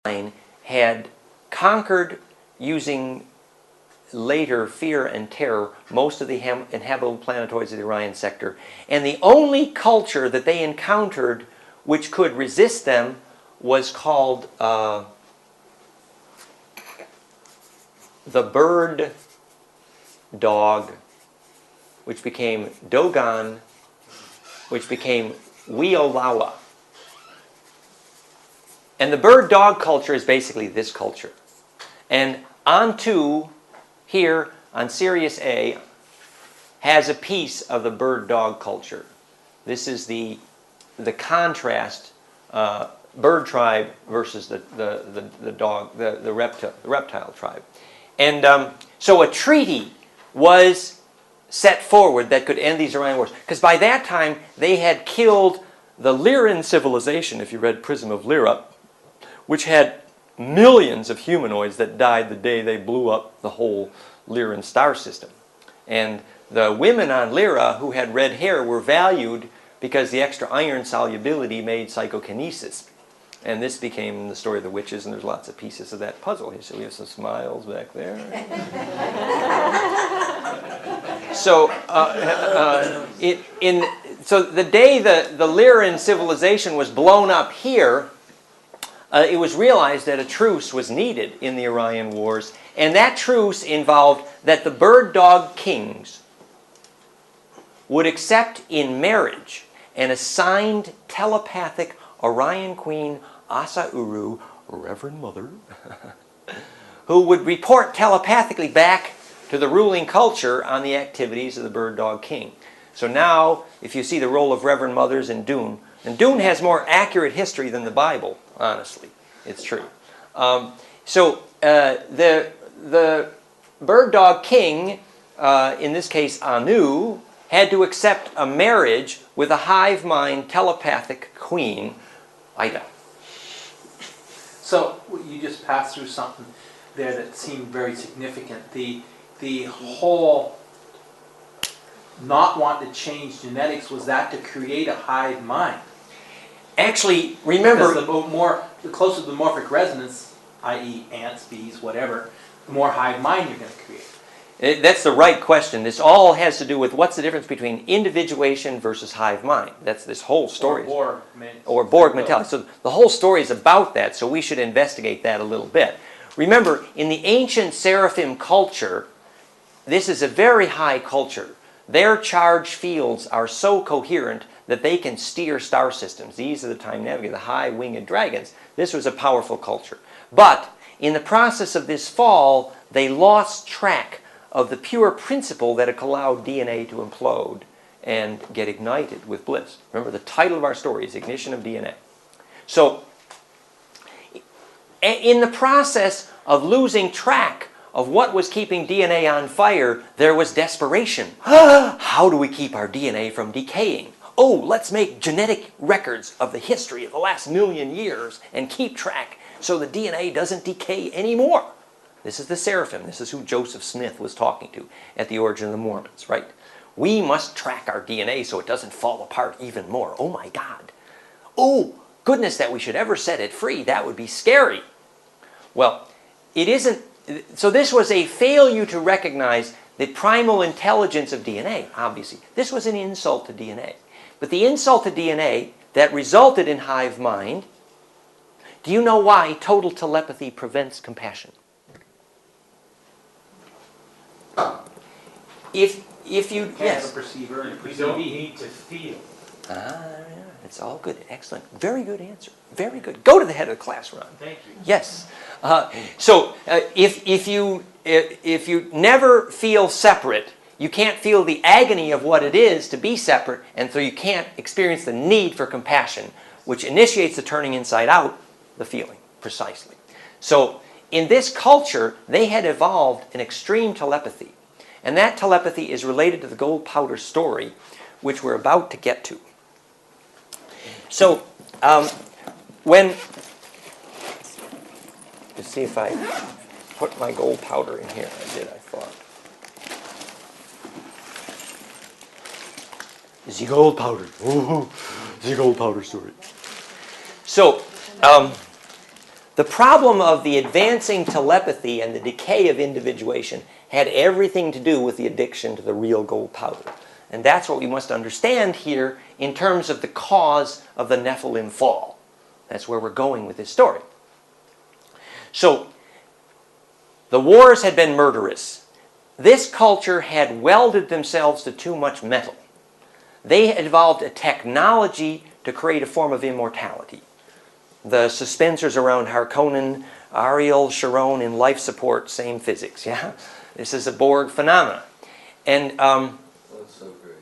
had conquered, using later fear and terror, most of the inhabitable planetoids of the Orion sector. And the only culture that they encountered which could resist them was called the bird dog, which became Dogon, which became Weolawa. And the bird dog culture is basically this culture. And Antu, here on Sirius A, has a piece of the bird dog culture. This is the contrast, bird tribe versus the reptile tribe. And so a treaty was set forward that could end these Orion Wars. Because by that time, they had killed the Lyran civilization, if you read Prism of Lyra, which had millions of humanoids that died the day they blew up the whole Lyran star system. And the women on Lyra who had red hair were valued because the extra iron solubility made psychokinesis. And this became the story of the witches, and there's lots of pieces of that puzzle here. So we have some smiles back there. So, so the day the Lyran civilization was blown up here, it was realized that a truce was needed in the Orion Wars, and that truce involved that the bird dog kings would accept in marriage an assigned telepathic Orion Queen Asa Uru, Reverend Mother, who would report telepathically back to the ruling culture on the activities of the bird dog king. So now, if you see the role of Reverend Mothers in Dune, and Dune has more accurate history than the Bible, honestly, it's true. So the bird dog king, in this case Anu, had to accept a marriage with a hive mind telepathic queen, Ida. So you just passed through something there that seemed very significant. The whole not wanting to change genetics, was that to create a hive mind? Actually, remember, the closer to the morphic resonance, i.e. ants, bees, whatever, the more hive mind you're going to create. That's the right question. This all has to do with what's the difference between individuation versus hive mind. That's this whole story. Or Borg mentality. So the whole story is about that, so we should investigate that a little bit. Remember, in the ancient Seraphim culture, this is a very high culture. Their charged fields are so coherent that they can steer star systems. These are the time navigators, the high-winged dragons. This was a powerful culture. But in the process of this fall, they lost track of the pure principle that allowed DNA to implode and get ignited with bliss. Remember, the title of our story is Ignition of DNA. So, in the process of losing track of what was keeping DNA on fire, there was desperation. How do we keep our DNA from decaying? Oh, let's make genetic records of the history of the last 1,000,000 years and keep track so the DNA doesn't decay anymore. This is the Seraphim. This is who Joseph Smith was talking to at the origin of the Mormons, right? We must track our DNA so it doesn't fall apart even more. Oh my God. Oh, goodness that we should ever set it free. That would be scary. Well, it isn't. So this was a failure to recognize the primal intelligence of DNA, obviously. This was an insult to DNA. But the insult to DNA that resulted in hive mind, do you know why total telepathy prevents compassion? If you yes, perceiver, we don't need to feel. It's all good, excellent, very good answer, very good. Go to the head of the class, Ron. Thank you. Yes. So if you never feel separate, you can't feel the agony of what it is to be separate, and so you can't experience the need for compassion, which initiates the turning inside out, the feeling, precisely. So in this culture, they had evolved an extreme telepathy. And that telepathy is related to the gold powder story, which we're about to get to. So, let's see if I put my gold powder in here. I did, I thought. The gold powder. Oh, the gold powder story. So, The problem of the advancing telepathy and the decay of individuation had everything to do with the addiction to the real gold powder. And that's what we must understand here in terms of the cause of the Nephilim fall. That's where we're going with this story. So, the wars had been murderous. This culture had welded themselves to too much metal. They had evolved a technology to create a form of immortality. The suspensors around Harkonnen, Ariel, Sharon in life support, same physics. Yeah, this is a Borg phenomenon, and That's so great.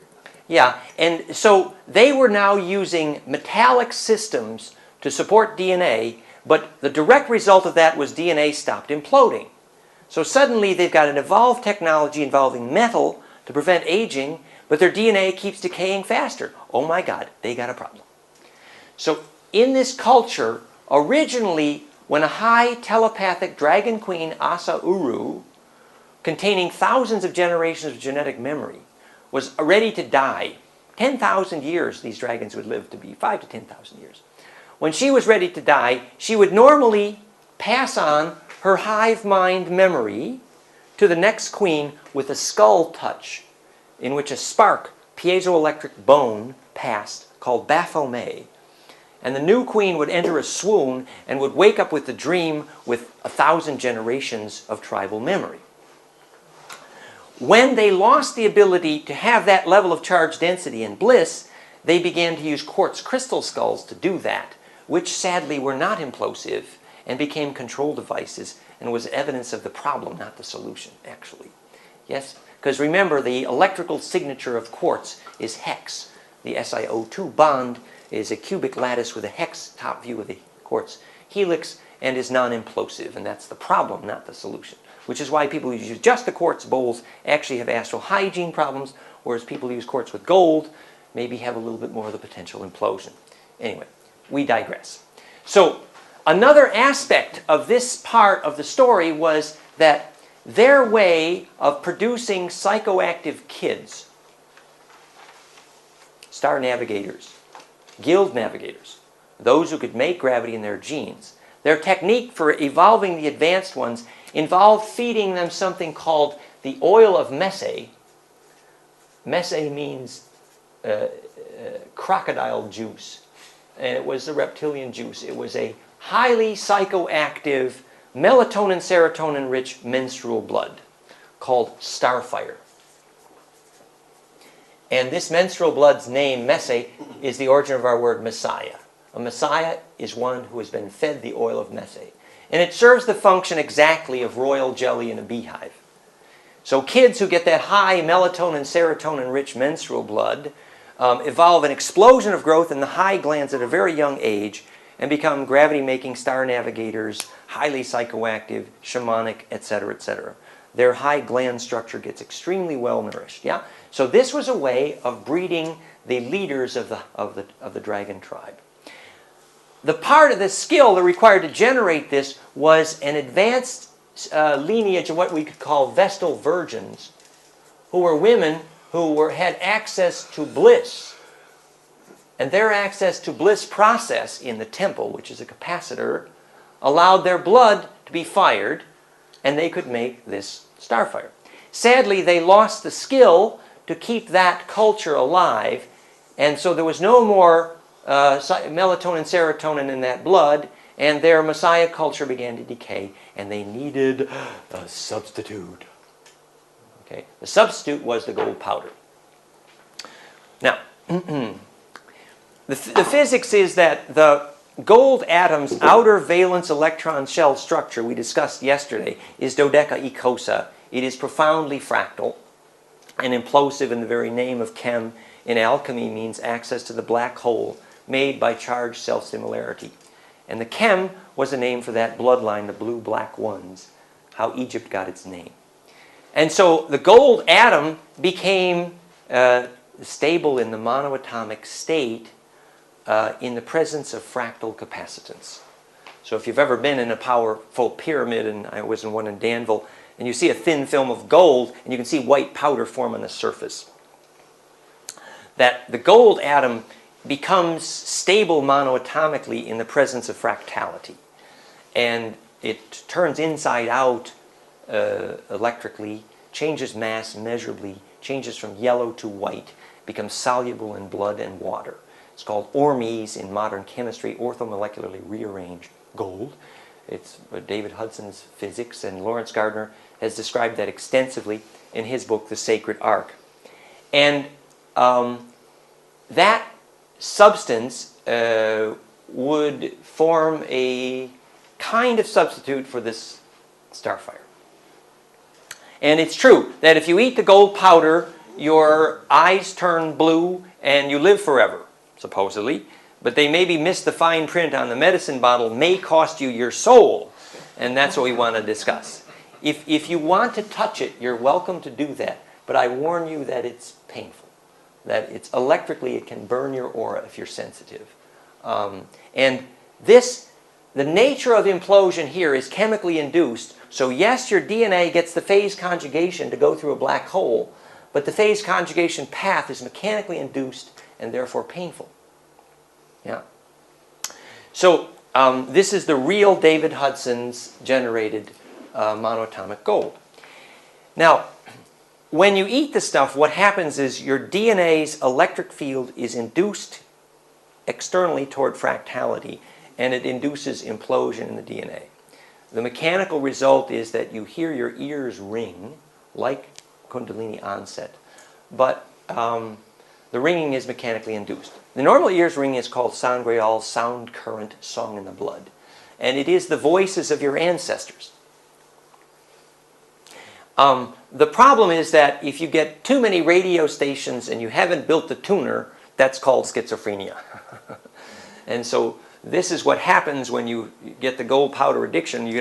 yeah, and so they were now using metallic systems to support DNA, but the direct result of that was DNA stopped imploding. So suddenly they've got an evolved technology involving metal to prevent aging, but their DNA keeps decaying faster. Oh my God, they got a problem. So in this culture, originally, when a high telepathic dragon queen, Asa Uru, containing thousands of generations of genetic memory, was ready to die, 10,000 years these dragons would live to be, 5 to 10,000 years. When she was ready to die, she would normally pass on her hive mind memory to the next queen with a skull touch, in which a spark, piezoelectric bone, passed, called Baphomet. And the new queen would enter a swoon and would wake up with the dream with 1,000 generations of tribal memory. When they lost the ability to have that level of charge density and bliss, they began to use quartz crystal skulls to do that, which sadly were not implosive and became control devices and was evidence of the problem, not the solution, actually. Yes? Because remember, the electrical signature of quartz is hex. The SiO2 bond is a cubic lattice with a hex top view of the quartz helix and is non-implosive, and that's the problem, not the solution. Which is why people who use just the quartz bowls actually have astral hygiene problems, whereas people who use quartz with gold maybe have a little bit more of the potential implosion. Anyway, we digress. So, another aspect of this part of the story was that their way of producing psychoactive kids, star navigators, guild navigators, those who could make gravity in their genes, their technique for evolving the advanced ones involved feeding them something called the oil of Messe. Messe means crocodile juice, and it was the reptilian juice. It was a highly psychoactive, melatonin, serotonin-rich menstrual blood called starfire. And this menstrual blood's name, Messe, is the origin of our word Messiah. A Messiah is one who has been fed the oil of Messe. And it serves the function exactly of royal jelly in a beehive. So kids who get that high melatonin, serotonin-rich menstrual blood evolve an explosion of growth in the high glands at a very young age and become gravity-making star navigators, highly psychoactive, shamanic, etc., etc. Their high gland structure gets extremely well nourished. Yeah? So this was a way of breeding the leaders of the dragon tribe. The part of the skill that required to generate this was an advanced lineage of what we could call Vestal virgins, who were women who had access to bliss. And their access to bliss process in the temple, which is a capacitor, allowed their blood to be fired, and they could make this starfire. Sadly, they lost the skill to keep that culture alive, and so there was no more melatonin, serotonin in that blood, and their Messiah culture began to decay, and they needed a substitute. Okay? The substitute was the gold powder. Now, the physics is that the gold atom's outer valence electron shell structure we discussed yesterday is dodecaecosa. It is profoundly fractal and implosive, in the very name of chem in alchemy means access to the black hole made by charged self-similarity. And the chem was a name for that bloodline, the blue-black ones, how Egypt got its name. And so the gold atom became stable in the monoatomic state in the presence of fractal capacitance. So if you've ever been in a powerful pyramid, and I was in one in Danville, and you see a thin film of gold, and you can see white powder form on the surface, that the gold atom becomes stable monoatomically in the presence of fractality. and it turns inside out electrically, changes mass measurably, changes from yellow to white, becomes soluble in blood and water. It's called ormese in modern chemistry, orthomolecularly rearranged gold. It's David Hudson's physics, and Lawrence Gardner has described that extensively in his book, The Sacred Ark. And that substance would form a kind of substitute for this starfire. And it's true that if you eat the gold powder, your eyes turn blue and you live forever, supposedly. But they maybe missed the fine print on the medicine bottle, may cost you your soul. And that's what we want to discuss. If you want to touch it, you're welcome to do that. But I warn you that it's painful. That it's electrically, it can burn your aura if you're sensitive. And this, the nature of implosion here is chemically induced. So yes, your DNA gets the phase conjugation to go through a black hole, but the phase conjugation path is mechanically induced and therefore painful. Yeah. So this is the real David Hudson's generated monoatomic gold. Now, when you eat the stuff, what happens is your DNA's electric field is induced externally toward fractality, and it induces implosion in the DNA. The mechanical result is that you hear your ears ring, like Kundalini onset, but the ringing is mechanically induced. The normal ears ringing is called sangreal, sound current, song in the blood, and it is the voices of your ancestors. The problem is that if you get too many radio stations and you haven't built the tuner, that's called schizophrenia. And so this is what happens when you get the gold powder addiction. You get